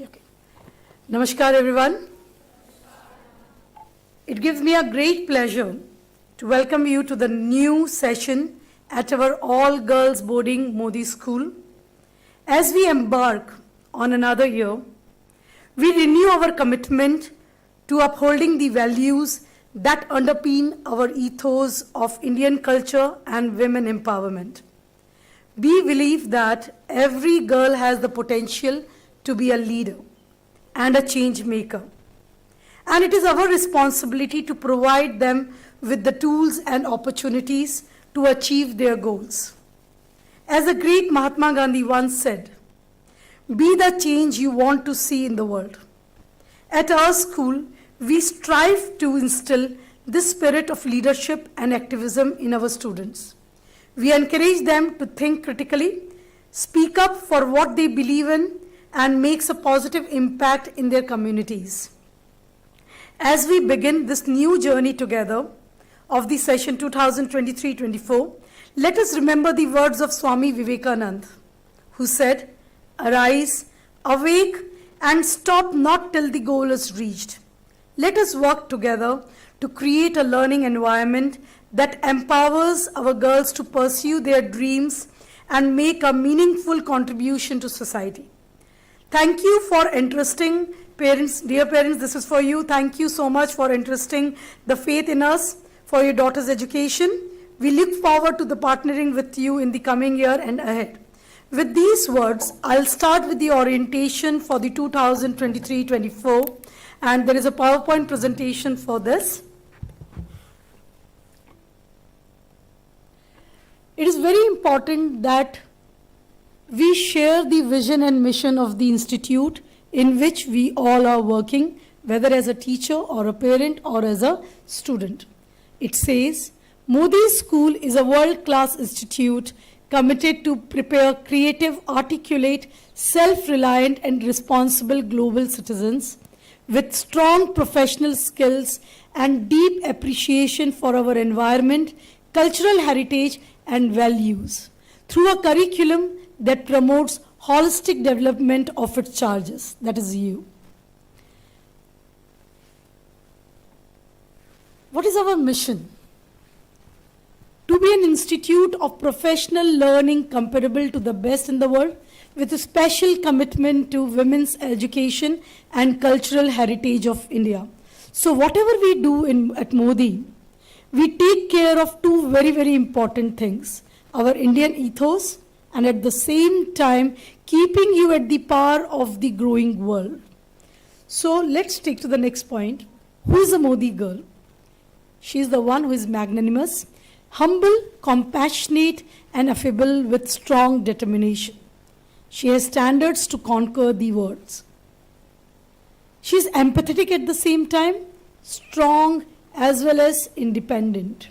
Okay. Namaskar everyone. It gives me a great pleasure to welcome you to the new session at our all-girls boarding Mody school. As we embark on another year, we renew our commitment to upholding the values that underpin our ethos of Indian culture and women empowerment. We believe that every girl has the potential to be a leader and a change maker. And it is our responsibility to provide them with the tools and opportunities to achieve their goals. As the great Mahatma Gandhi once said, be the change you want to see in the world. At our school, we strive to instill this spirit of leadership and activism in our students. We encourage them to think critically, speak up for what they believe in, and makes a positive impact in their communities. As we begin this new journey together of the session 2023-24, let us remember the words of Swami Vivekananda, who said, "Arise, awake, and stop not till the goal is reached." Let us work together to create a learning environment that empowers our girls to pursue their dreams and make a meaningful contribution to society. Thank you for entrusting parents, dear parents, this is for you. Thank you so much for entrusting the faith in us for your daughter's education. We look forward to the partnering with you in the coming year and ahead. With these words, I'll start with the orientation for the 2023-24, and there is a PowerPoint presentation for this. It is very important that we share the vision and mission of the institute in which we all are working, whether as a teacher or a parent or as a student. It says, Mody School is a world-class institute committed to prepare creative, articulate, self-reliant and responsible global citizens with strong professional skills and deep appreciation for our environment, cultural heritage and values through a curriculum that promotes holistic development of its charges, that is you. What is our mission? To be an institute of professional learning comparable to the best in the world, with a special commitment to women's education and cultural heritage of India. So whatever we do at Mody, we take care of two very, very important things. Our Indian ethos, and at the same time, keeping you at the par of the growing world. So let's take to the next point. Who is a Mody girl? She is the one who is magnanimous, humble, compassionate, and affable with strong determination. She has standards to conquer the world. She is empathetic at the same time, strong as well as independent.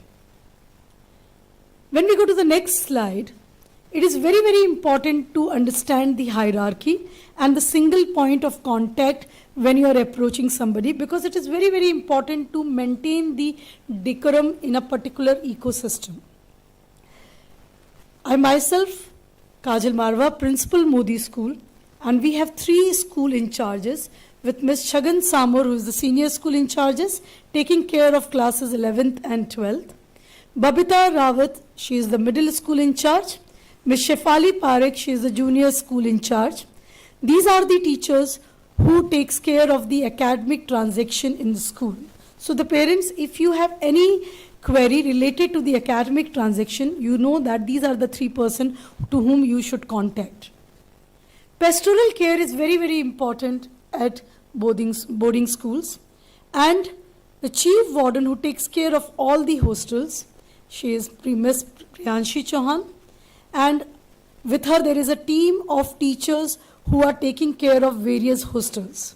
When we go to the next slide, it is very, very important to understand the hierarchy and the single point of contact when you are approaching somebody, because it is very, very important to maintain the decorum in a particular ecosystem. I myself, Kajal Marwa, Principal Mody School, and we have 3 school in charges with Ms. Shagan Samur, who is the senior school in charges, taking care of classes 11th and 12th. Babita Rawat, she is the middle school in charge. Ms. Shefali Parekh, she is the junior school in charge. These are the teachers who takes care of the academic transaction in the school. So the parents, if you have any query related to the academic transaction, you know that these are the 3 persons to whom you should contact. Pastoral care is very, very important at boarding schools. And the chief warden who takes care of all the hostels, she is Ms. Priyanshi Chauhan. And with her there is a team of teachers who are taking care of various hostels.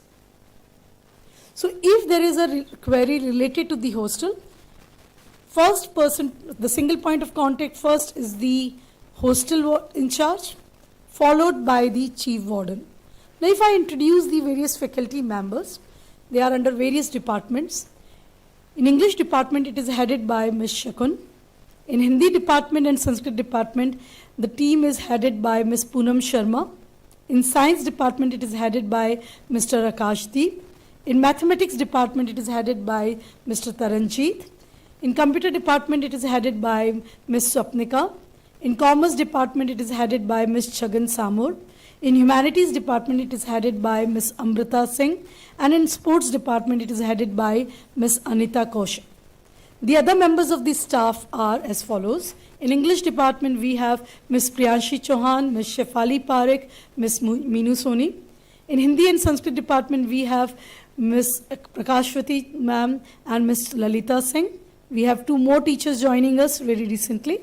So if there is a query related to the hostel, first person, the single point of contact first is the hostel in charge, followed by the chief warden. Now if I introduce the various faculty members, they are under various departments. In English department, it is headed by Ms. Shakun. In Hindi department and Sanskrit department, the team is headed by Ms. Poonam Sharma. In science department, it is headed by Mr. Akashdeep. In mathematics department, it is headed by Mr. Taranjeet. In computer department, it is headed by Ms. Swapnika. In commerce department, it is headed by Ms. Chagan Samur. In humanities department, it is headed by Ms. Amrita Singh. And in sports department, it is headed by Ms. Anita Kaushik. The other members of the staff are as follows. In English department, we have Ms. Priyanshi Chauhan, Ms. Shefali Parekh, Ms. Meenu Soni. In Hindi and Sanskrit department, we have Ms. Prakashwati ma'am and Ms. Lalita Singh. We have two more teachers joining us very recently.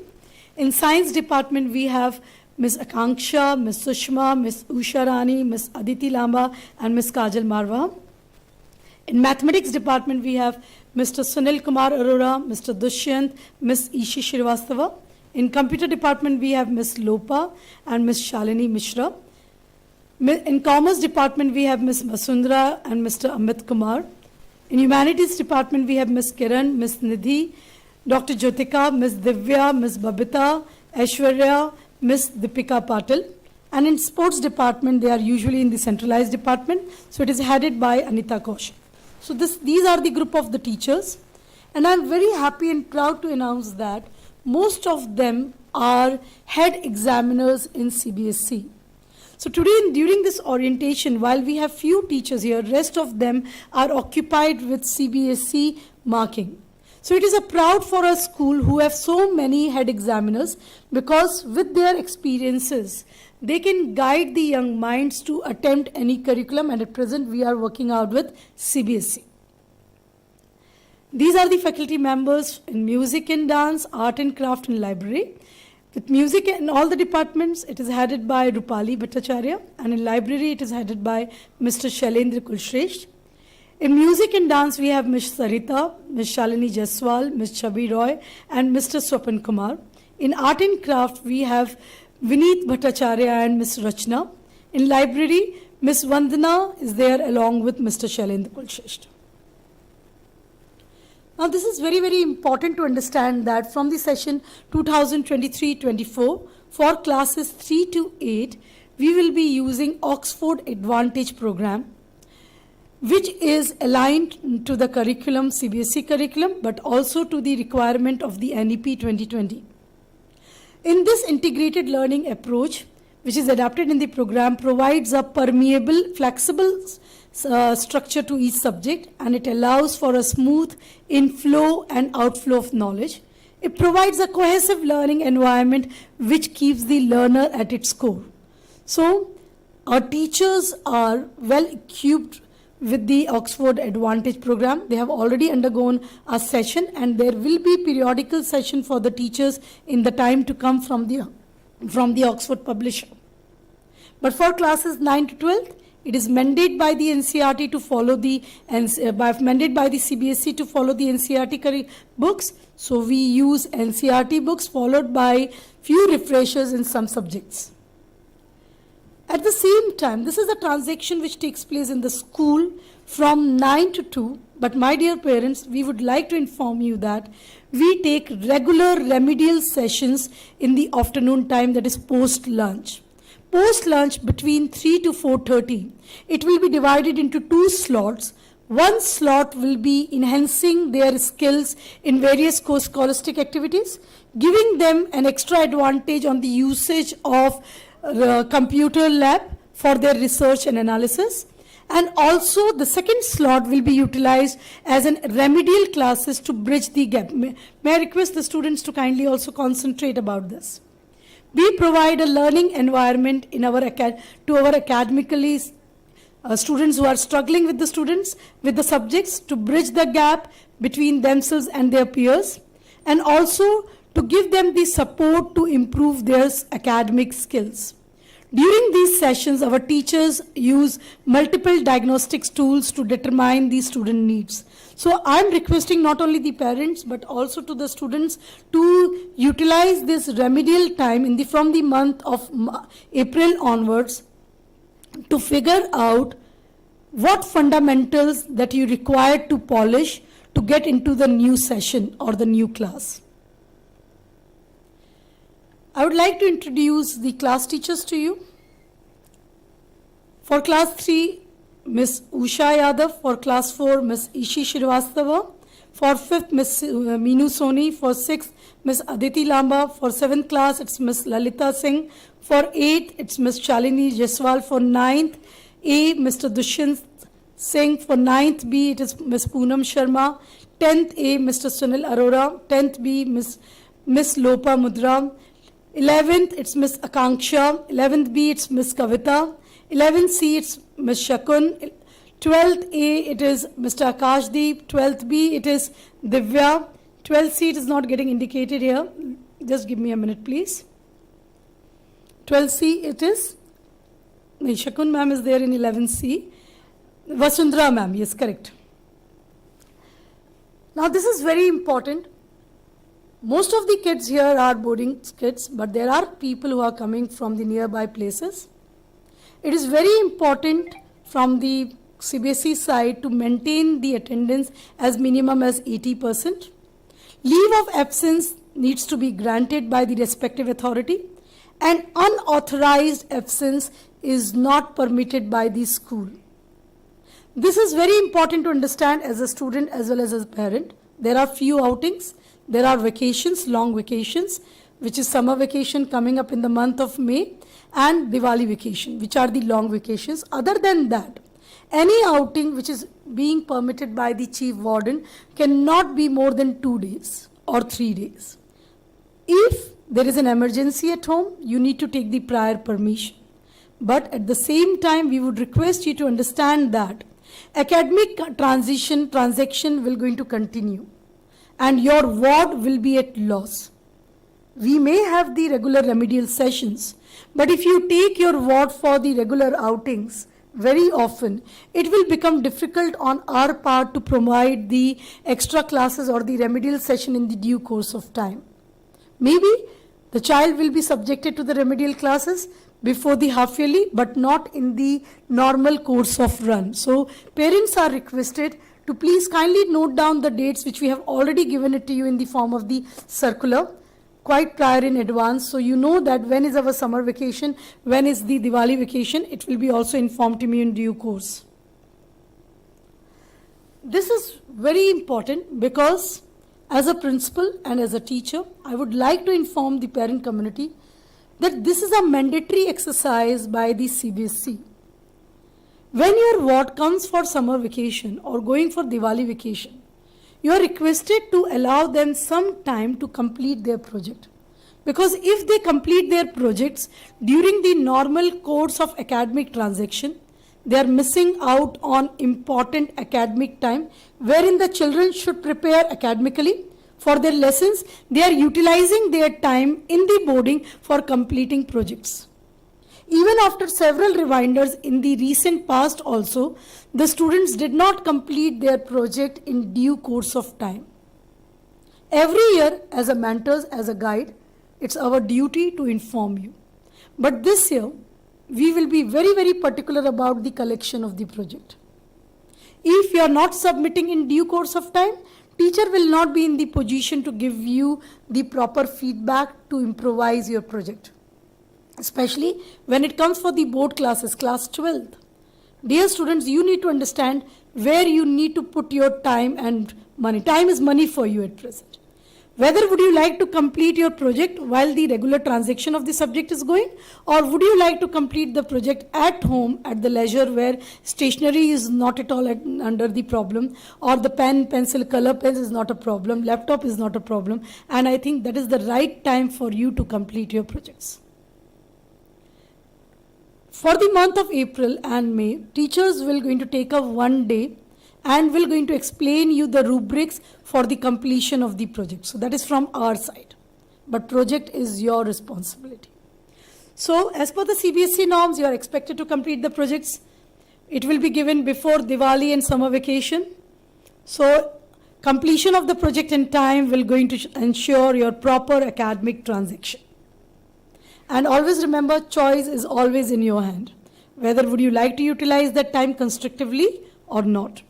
In science department, we have Ms. Akanksha, Ms. Sushma, Ms. Usha Rani, Ms. Aditi Lamba, and Ms. Kajal Marwa. In mathematics department, we have Mr. Sunil Kumar Arora, Mr. Dushyant, Ms. Ishi Shrivastava. In computer department, we have Ms. Lopa and Ms. Shalini Mishra. In commerce department, we have Ms. Vasundhara and Mr. Amit Kumar. In humanities department, we have Ms. Kiran, Ms. Nidhi, Dr. Jyotika, Ms. Divya, Ms. Babita, Aishwarya, Ms. Deepika Patil. And in sports department, they are usually in the centralized department. So it is headed by Anita Kaushik. So these are the group of the teachers. And I'm very happy and proud to announce that most of them are head examiners in CBSE. So today, during this orientation, while we have few teachers here, rest of them are occupied with CBSE marking. So it is a proud for a school who have so many head examiners, because with their experiences, they can guide the young minds to attempt any curriculum, and at present we are working out with CBSE. These are the faculty members in music and dance, art and craft and library. With music in all the departments, it is headed by Rupali Bhattacharya, and in library it is headed by Mr. Shailendra Kulshresht. In music and dance, we have Ms. Sarita, Ms. Shalini Jaswal, Ms. Chabi Roy, and Mr. Swapan Kumar. In art and craft, we have Vineet Bhattacharya and Ms. Rachna. In library, Ms. Vandana is there along with Mr. Shailendra Kulshresht. Now, this is very, very important to understand that from the session 2023-24, for classes 3 to 8, we will be using Oxford Advantage program, which is aligned to the curriculum, CBSE curriculum, but also to the requirement of the NEP 2020. In this integrated learning approach, which is adapted in the program, provides a permeable, flexible structure to each subject, and it allows for a smooth inflow and outflow of knowledge. It provides a cohesive learning environment which keeps the learner at its core. So, our teachers are well equipped with the Oxford Advantage program. They have already undergone a session, and there will be periodical session for the teachers in the time to come from the Oxford publisher. But for classes 9 to 12, it is mandated by the NCERT to follow the mandated by the CBSE to follow the NCERT books. So we use NCERT books followed by few refreshers in some subjects. At the same time, this is a transaction which takes place in the school from 9 to 2. But my dear parents, we would like to inform you that we take regular remedial sessions in the afternoon time, that is post-lunch. Post-lunch between 3 to 4:30, it will be divided into two slots. One slot will be enhancing their skills in various scholastic activities, giving them an extra advantage on the usage of computer lab for their research and analysis. And also the second slot will be utilized as an remedial classes to bridge the gap. May I request the students to kindly also concentrate about this. We provide a learning environment in our to our academically students who are struggling with the subjects, to bridge the gap between themselves and their peers, and also to give them the support to improve their academic skills. During these sessions, our teachers use multiple diagnostics tools to determine the student needs. So I'm requesting not only the parents but also to the students to utilize this remedial time from the month of April onwards to figure out what fundamentals that you require to polish to get into the new session or the new class. I would like to introduce the class teachers to you. For class 3, Miss Usha Yadav. For class 4, Miss Ishi Shrivastava. For 5th, Miss Meenu Soni. For 6th, Miss Aditi Lamba. For 7th class, it's Miss Lalita Singh. For 8th, it's Miss Shalini Jaiswal. For 9th A, Mr. Dushyant Singh. For 9th B, it is Miss Poonam Sharma. 10th A, Mr. Sunil Arora. 10th B, Miss Lopa Mudra. 11th, it's Miss Akanksha. 11th B, it's Miss Kavita. 11th C, it's Miss Shakun. 12th A, it is Mr. Akashdeep. 12th B, it is Divya. 12th C, it is not getting indicated here. Just give me a minute, please. 12th C, it is Shakun ma'am is there in 11th C. Vasundhara ma'am, yes, correct. Now this is very important. Most of the kids here are boarding kids, but there are people who are coming from the nearby places. It is very important from the CBSE side to maintain the attendance as minimum as 80%. Leave of absence needs to be granted by the respective authority, and unauthorized absence is not permitted by the school. This is very important to understand as a student as well as a parent. There are few outings. There are vacations, long vacations, which is summer vacation coming up in the month of May, and Diwali vacation, which are the long vacations. Other than that, any outing which is being permitted by the chief warden cannot be more than 2 days or 3 days. If there is an emergency at home, you need to take the prior permission. But at the same time, we would request you to understand that academic transaction will going to continue, and your ward will be at loss. We may have the regular remedial sessions, but if you take your ward for the regular outings very often, it will become difficult on our part to provide the extra classes or the remedial session in the due course of time. Maybe the child will be subjected to the remedial classes before the half yearly, but not in the normal course of run. So parents are requested to please kindly note down the dates which we have already given it to you in the form of the circular quite prior in advance. So you know that when is our summer vacation, when is the Diwali vacation, it will be also informed to me in due course. This is very important because as a principal and as a teacher, I would like to inform the parent community that this is a mandatory exercise by the CBSE. When your ward comes for summer vacation or going for Diwali vacation, you are requested to allow them some time to complete their project. Because if they complete their projects during the normal course of academic transaction, they are missing out on important academic time wherein the children should prepare academically for their lessons. They are utilizing their time in the boarding for completing projects. Even after several reminders in the recent past also, the students did not complete their project in due course of time. Every year, as a mentors, as a guide, it's our duty to inform you. But this year, we will be very, very particular about the collection of the project. If you are not submitting in due course of time, teacher will not be in the position to give you the proper feedback to improvise your project. Especially when it comes for the board classes, class 12th. Dear students, you need to understand where you need to put your time and money. Time is money for you at present. Whether would you like to complete your project while the regular transaction of the subject is going, or would you like to complete the project at home at the leisure where stationery is not at all under the problem, or the pen, pencil, color pens is not a problem, laptop is not a problem, and I think that is the right time for you to complete your projects. For the month of April and May, teachers will going to take a 1 day and will going to explain you the rubrics for the completion of the project. So that is from our side. But project is your responsibility. So as per the CBSE norms, you are expected to complete the projects. It will be given before Diwali and summer vacation. So completion of the project in time will going to ensure your proper academic transaction. And always remember, choice is always in your hand. Whether would you like to utilize that time constructively or not.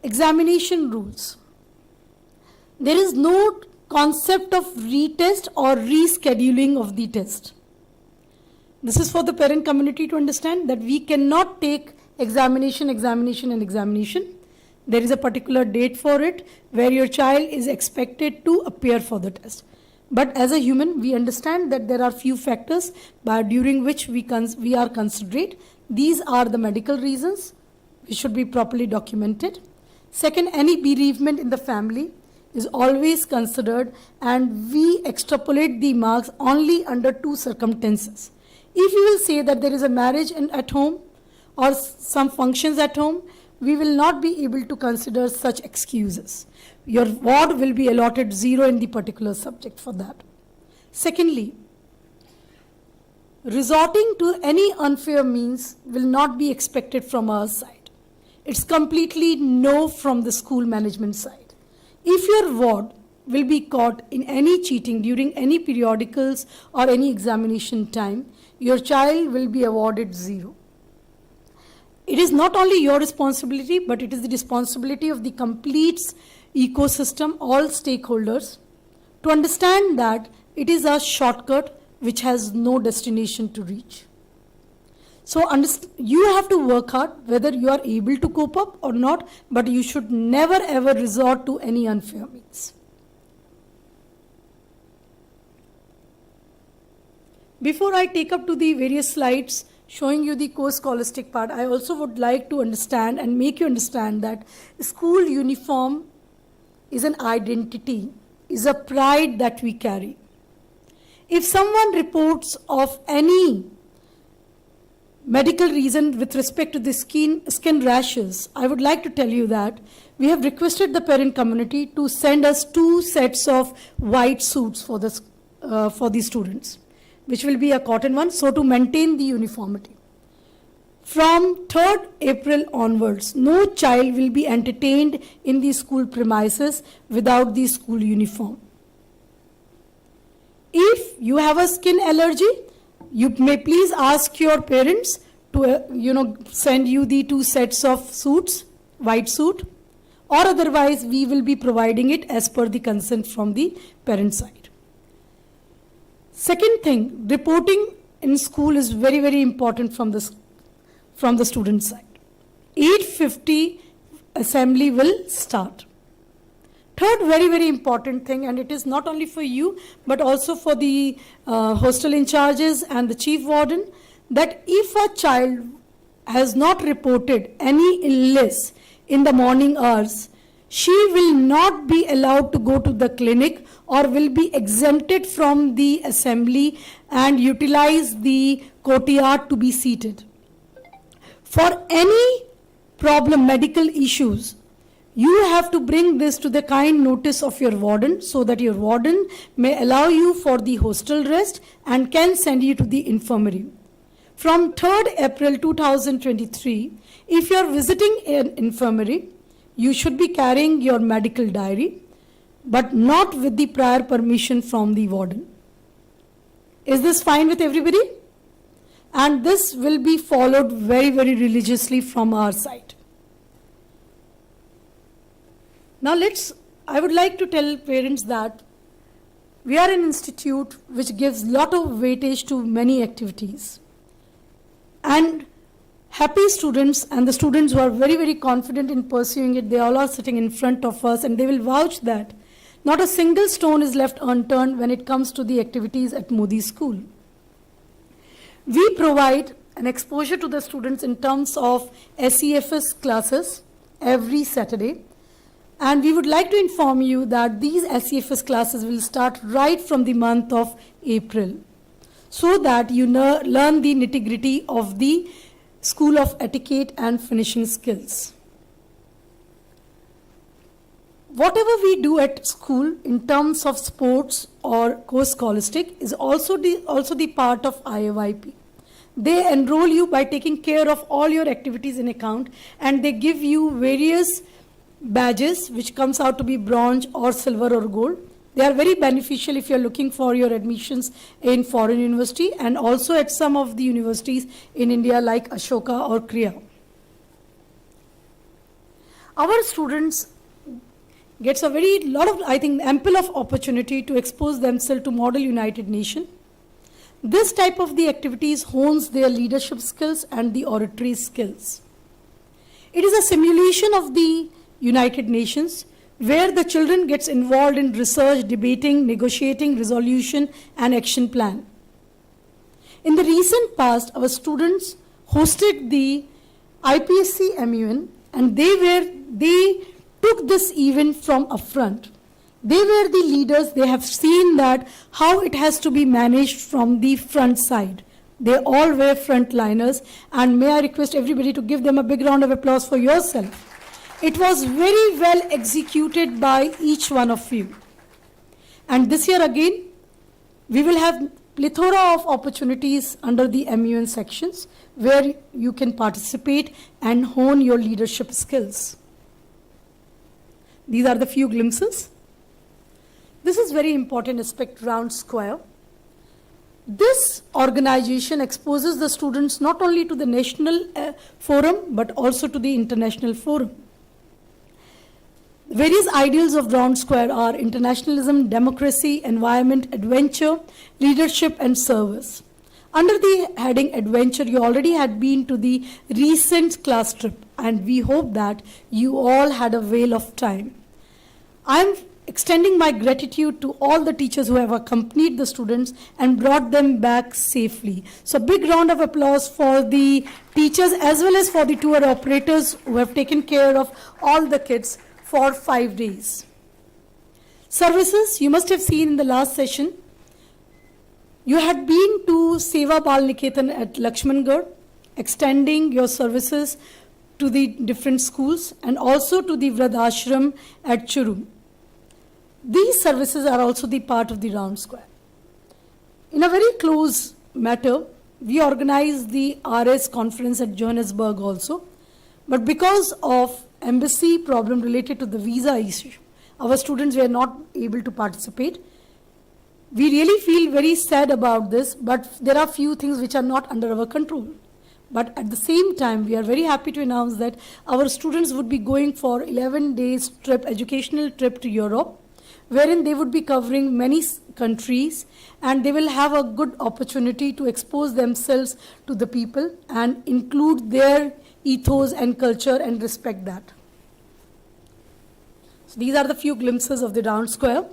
Examination rules. There is no concept of retest or rescheduling of the test. This is for the parent community to understand that we cannot take examination. There is a particular date for it where your child is expected to appear for the test. But as a human, we understand that there are few factors during which we are considerate. These are the medical reasons which should be properly documented. Second, any bereavement in the family is always considered, and we extrapolate the marks only under two circumstances. If you will say that there is a marriage at home or some functions at home, we will not be able to consider such excuses. Your ward will be allotted 0 in the particular subject for that. Secondly, resorting to any unfair means will not be expected from our side. It's completely no from the school management side. If your ward will be caught in any cheating during any periodicals or any examination time, your child will be awarded 0. It is not only your responsibility, but it is the responsibility of the complete ecosystem, all stakeholders, to understand that it is a shortcut which has no destination to reach. So you have to work hard whether you are able to cope up or not, but you should never ever resort to any unfair means. Before I take up to the various slides showing you the co-scholastic part, I also would like to understand and make you understand that school uniform is an identity, is a pride that we carry. If someone reports of any medical reason with respect to the skin rashes, I would like to tell you that we have requested the parent community to send us 2 sets of white suits for the students, which will be a cotton one, so to maintain the uniformity. From 3rd April onwards, no child will be entertained in the school premises without the school uniform. If you have a skin allergy, you may please ask your parents to send you the 2 sets of suits, white suit, or otherwise we will be providing it as per the consent from the parent side. Second thing, reporting in school is very, very important from the student side. 8:50 assembly will start. Third very, very important thing, and it is not only for you, but also for the hostel in charges and the chief warden, that if a child has not reported any illness in the morning hours, she will not be allowed to go to the clinic or will be exempted from the assembly and utilize the courtyard to be seated. For any problem, medical issues, you have to bring this to the kind notice of your warden so that your warden may allow you for the hostel rest and can send you to the infirmary. From 3rd April 2023, if you are visiting an infirmary, you should be carrying your medical diary, but not with the prior permission from the warden. Is this fine with everybody? And this will be followed very, very religiously from our side. Now I would like to tell parents that we are an institute which gives lot of weightage to many activities. And happy students and the students who are very, very confident in pursuing it, they all are sitting in front of us and they will vouch that not a single stone is left unturned when it comes to the activities at Mody School. We provide an exposure to the students in terms of SEFS classes every Saturday. And we would like to inform you that these SEFS classes will start right from the month of April, so that you learn the nitty-gritty of the School of Etiquette and Finishing Skills. Whatever we do at school in terms of sports or co-scholastic is also the part of IOIP. They enroll you by taking care of all your activities in account, and they give you various badges which comes out to be bronze or silver or gold. They are very beneficial if you are looking for your admissions in foreign university and also at some of the universities in India like Ashoka or Kriya. Our students gets ample of opportunity to expose themselves to Model United Nation. This type of the activities hones their leadership skills and the oratory skills. It is a simulation of the United Nations where the children gets involved in research, debating, negotiating, resolution and action plan. In the recent past, our students hosted the IPSC MUN and they took this event from upfront. They were the leaders. They have seen that how it has to be managed from the front side. They all were frontliners, and may I request everybody to give them a big round of applause for yourself. It was very well executed by each one of you. And this year again, we will have plethora of opportunities under the MUN sections where you can participate and hone your leadership skills. These are the few glimpses. This is very important aspect, round square. This organization exposes the students not only to the national forum but also to the international forum. Various ideals of round square are internationalism, democracy, environment, adventure, leadership and service. Under the heading adventure, you already had been to the recent class trip and we hope that you all had a whale of time. I am extending my gratitude to all the teachers who have accompanied the students and brought them back safely. So big round of applause for the teachers as well as for the tour operators who have taken care of all the kids for 5 days. Services, you must have seen in the last session, you had been to Seva Bal Niketan at Lakshmangarh, extending your services to the different schools and also to the Vradashram at Churu. These services are also the part of the round square. In a very close matter, we organized the RS conference at Johannesburg also, but because of embassy problem related to the visa issue, our students were not able to participate. We really feel very sad about this, but there are few things which are not under our control. But at the same time, we are very happy to announce that our students would be going for 11 days trip, educational trip to Europe, wherein they would be covering many countries and they will have a good opportunity to expose themselves to the people and include their ethos and culture and respect that. So these are the few glimpses of the round square.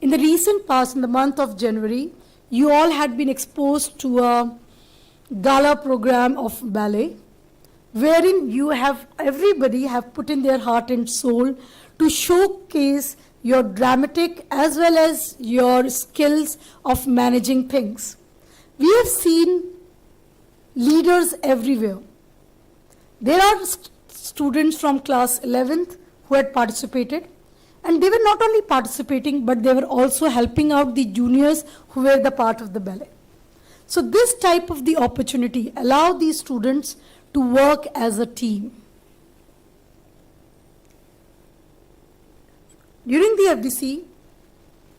In the recent past, in the month of January, you all had been exposed to a gala program of ballet, wherein everybody have put in their heart and soul to showcase your dramatic as well as your skills of managing things. We have seen leaders everywhere. There are students from class 11th who had participated, and they were not only participating but they were also helping out the juniors who were the part of the ballet. So this type of the opportunity allowed these students to work as a team. During the FDC,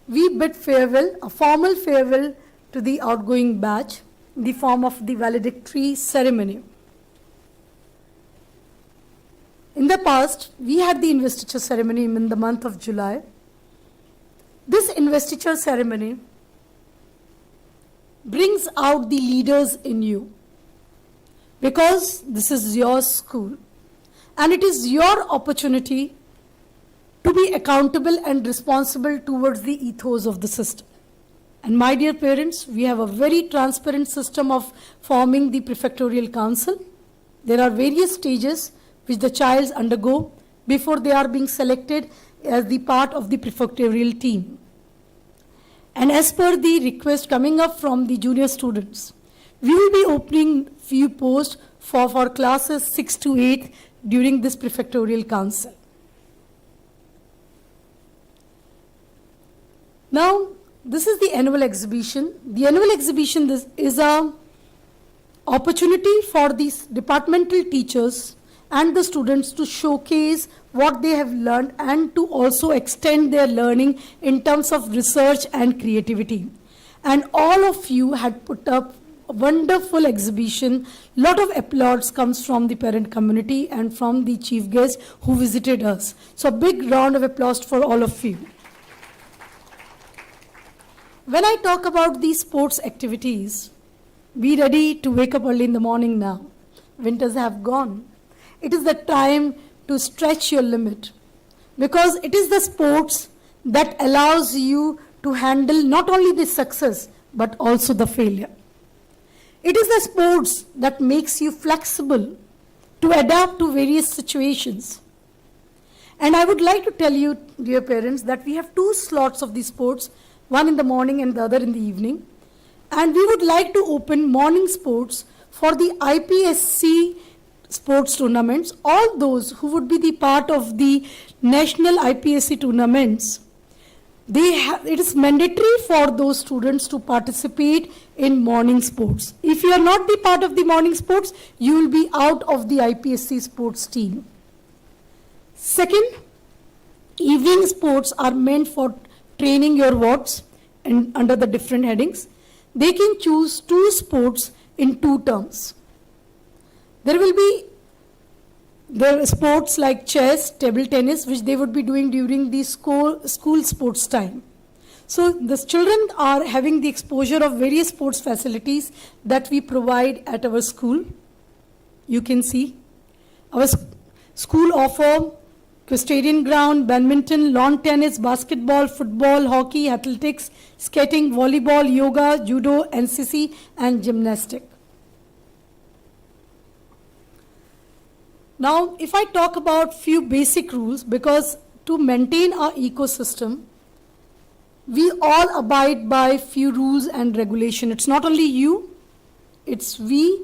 we bid farewell, a formal farewell to the outgoing batch in the form of the valedictory ceremony. In the past, we had the investiture ceremony in the month of July. This investiture ceremony brings out the leaders in you because this is your school and it is your opportunity to be accountable and responsible towards the ethos of the system. And my dear parents, we have a very transparent system of forming the prefectorial council. There are various stages which the childs undergo before they are being selected as the part of the prefectorial team. And as per the request coming up from the junior students, we will be opening few posts for classes 6 to 8 during this prefectorial council. Now, this is the annual exhibition. The annual exhibition is an opportunity for these departmental teachers and the students to showcase what they have learned and to also extend their learning in terms of research and creativity. And all of you had put up a wonderful exhibition. Lot of applause comes from the parent community and from the chief guest who visited us. So a big round of applause for all of you. When I talk about these sports activities, be ready to wake up early in the morning now. Winters have gone. It is the time to stretch your limit, because it is the sports that allows you to handle not only the success but also the failure. It is the sports that makes you flexible to adapt to various situations. And I would like to tell you, dear parents, that we have 2 slots of these sports, one in the morning and the other in the evening. And we would like to open morning sports for the IPSC sports tournaments. All those who would be the part of the national IPSC tournaments, it is mandatory for those students to participate in morning sports. If you are not the part of the morning sports, you will be out of the IPSC sports team. Second, evening sports are meant for training your wards and under the different headings. They can choose 2 sports in 2 terms. There will be sports like chess, table tennis, which they would be doing during the school sports time. So the children are having the exposure of various sports facilities that we provide at our school. You can see our school offer equestrian ground, badminton, lawn tennis, basketball, football, hockey, athletics, skating, volleyball, yoga, judo, NCC, and gymnastics. Now, if I talk about few basic rules, because to maintain our ecosystem, we all abide by few rules and regulation. It's not only you, it's we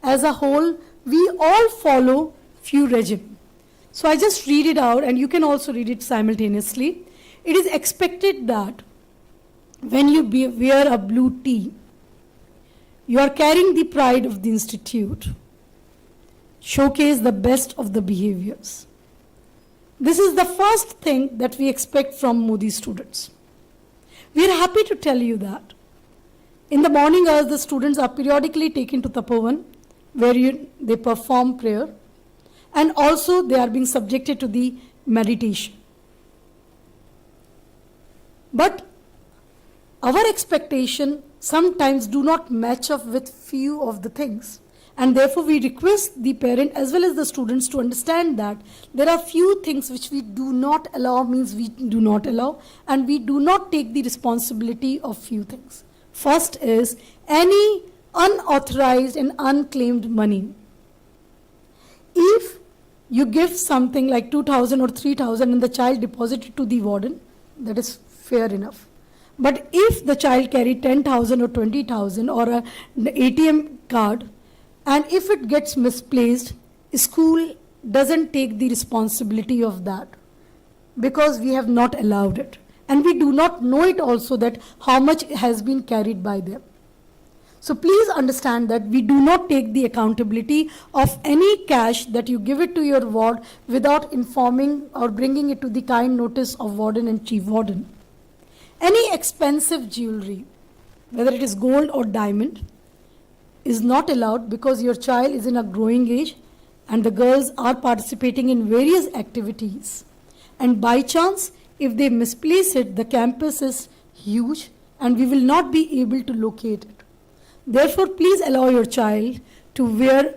as a whole, we all follow few regime. So I just read it out, and you can also read it simultaneously. It is expected that when you wear a blue tee, you are carrying the pride of the institute. Showcase the best of the behaviors. This is the first thing that we expect from Mody students. We are happy to tell you that in the morning hours, the students are periodically taken to Tapovan, where they perform prayer, and also they are being subjected to the meditation. But our expectation sometimes do not match up with few of the things. And therefore we request the parent as well as the students to understand that there are few things which we do not allow, means we do not allow, and we do not take the responsibility of few things. First is any unauthorized and unclaimed money. If you give something like 2,000 or 3,000 and the child deposited to the warden, that is fair enough. But if the child carried 10,000 or 20,000 or an ATM card, and if it gets misplaced, school doesn't take the responsibility of that, because we have not allowed it. And we do not know it also that how much has been carried by them. So please understand that we do not take the accountability of any cash that you give it to your ward without informing or bringing it to the kind notice of warden and chief warden. Any expensive jewelry, whether it is gold or diamond, is not allowed, because your child is in a growing age and the girls are participating in various activities. And by chance, if they misplace it, the campus is huge and we will not be able to locate it. Therefore, please allow your child to wear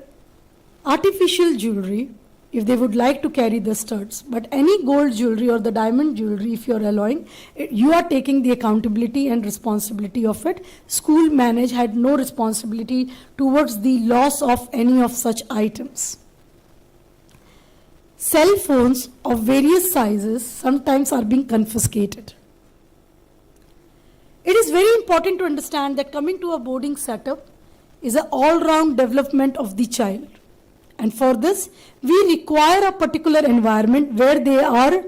artificial jewelry if they would like to carry the studs. But any gold jewelry or the diamond jewelry, if you are allowing, you are taking the accountability and responsibility of it. School manage had no responsibility towards the loss of any of such items. Cell phones of various sizes sometimes are being confiscated. It is very important to understand that coming to a boarding setup is an all-round development of the child. And for this, we require a particular environment where they are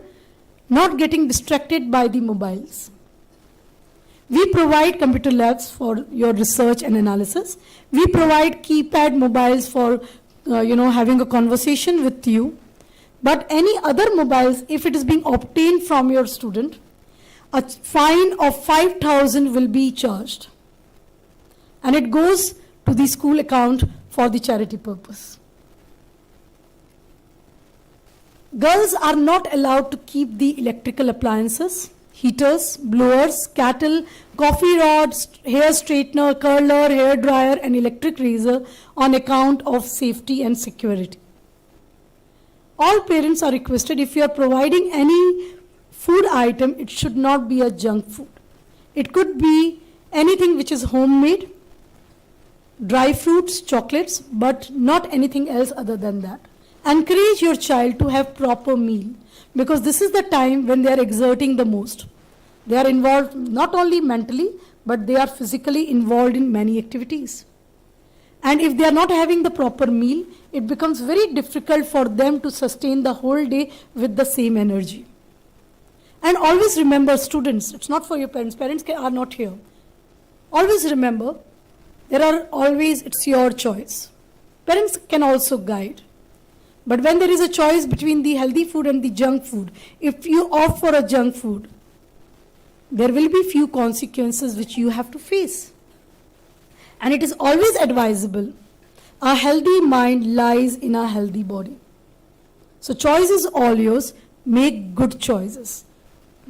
not getting distracted by the mobiles. We provide computer labs for your research and analysis. We provide keypad mobiles for having a conversation with you. But any other mobiles, if it is being obtained from your student, a fine of 5,000 will be charged. And it goes to the school account for the charity purpose. Girls are not allowed to keep the electrical appliances, heaters, blowers, kettle, coffee rods, hair straightener, curler, hair dryer, and electric razor on account of safety and security. All parents are requested, if you are providing any food item, it should not be a junk food. It could be anything which is homemade, dry fruits, chocolates, but not anything else other than that. Encourage your child to have proper meal, because this is the time when they are exerting the most. They are involved not only mentally, but they are physically involved in many activities. And if they are not having the proper meal, it becomes very difficult for them to sustain the whole day with the same energy. And always remember, students, it's not for your parents. Parents are not here. Always remember, it's your choice. Parents can also guide. But when there is a choice between the healthy food and the junk food, if you opt for a junk food, there will be few consequences which you have to face. And it is always advisable, a healthy mind lies in a healthy body. So choice is all yours. Make good choices.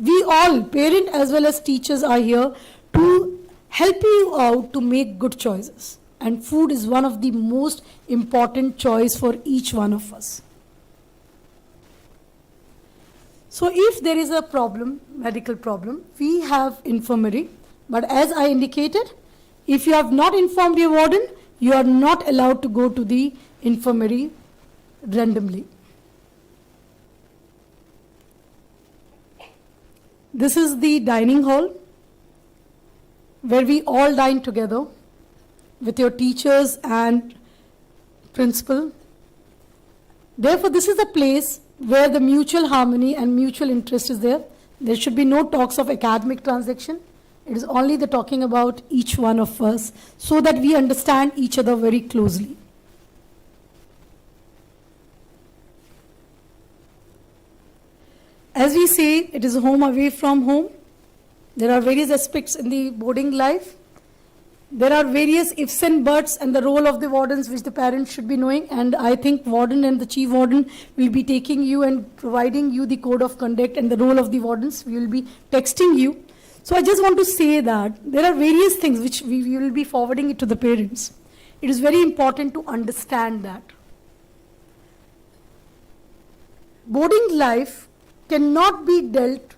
We all, parent as well as teachers, are here to help you out to make good choices. And food is one of the most important choice for each one of us. So if there is a problem, medical problem, we have infirmary. But as I indicated, if you have not informed your warden, you are not allowed to go to the infirmary randomly. This is the dining hall where we all dine together with your teachers and principal. Therefore, this is a place where the mutual harmony and mutual interest is there. There should be no talks of academic transaction. It is only the talking about each one of us so that we understand each other very closely. As we say, it is home away from home. There are various aspects in the boarding life. There are various ifs and buts and the role of the wardens which the parents should be knowing, and I think warden and the chief warden will be taking you and providing you the code of conduct and the role of the wardens. We will be texting you. So I just want to say that there are various things which we will be forwarding it to the parents. It is very important to understand that boarding life cannot be dealt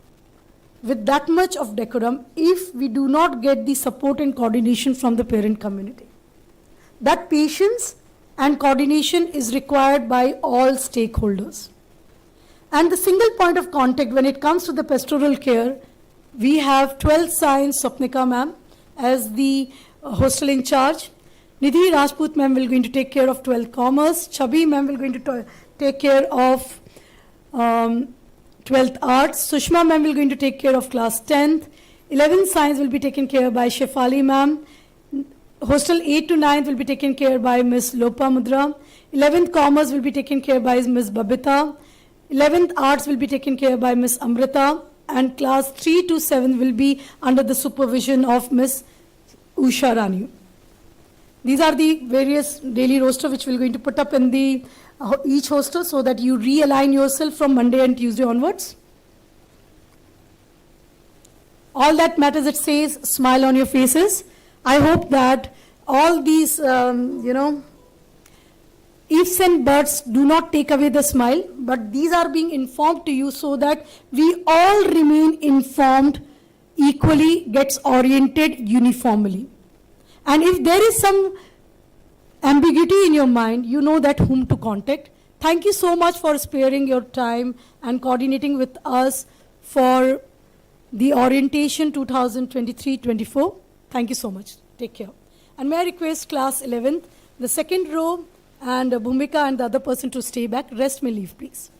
with that much of decorum if we do not get the support and coordination from the parent community. That patience and coordination is required by all stakeholders. And the single point of contact when it comes to the pastoral care, we have 12th Science Swapnika ma'am as the hostel in charge. Nidhi Rajput ma'am will going to take care of 12th Commerce. Chabi ma'am will going to take care of 12th Arts. Sushma ma'am will going to take care of class 10th. 11th Science will be taken care by Shefali ma'am. Hostel 8 to 9th will be taken care by Miss Lopa Mudra. 11th Commerce will be taken care by Miss Babita. 11th Arts will be taken care by Miss Amrita. And class 3 to 7 will be under the supervision of Miss Usha Rani. These are the various daily roster which we're going to put up in the each hostel so that you realign yourself from Monday and Tuesday onwards. All that matters, it says, smile on your faces. I hope that all these, ifs and buts do not take away the smile, but these are being informed to you so that we all remain informed equally, gets oriented uniformly. And if there is some ambiguity in your mind, you know that whom to contact. Thank you so much for sparing your time and coordinating with us for the orientation 2023-24. Thank you so much. Take care. And may I request class 11th, the second row, and Bhumika and the other person to stay back. Rest may leave, please.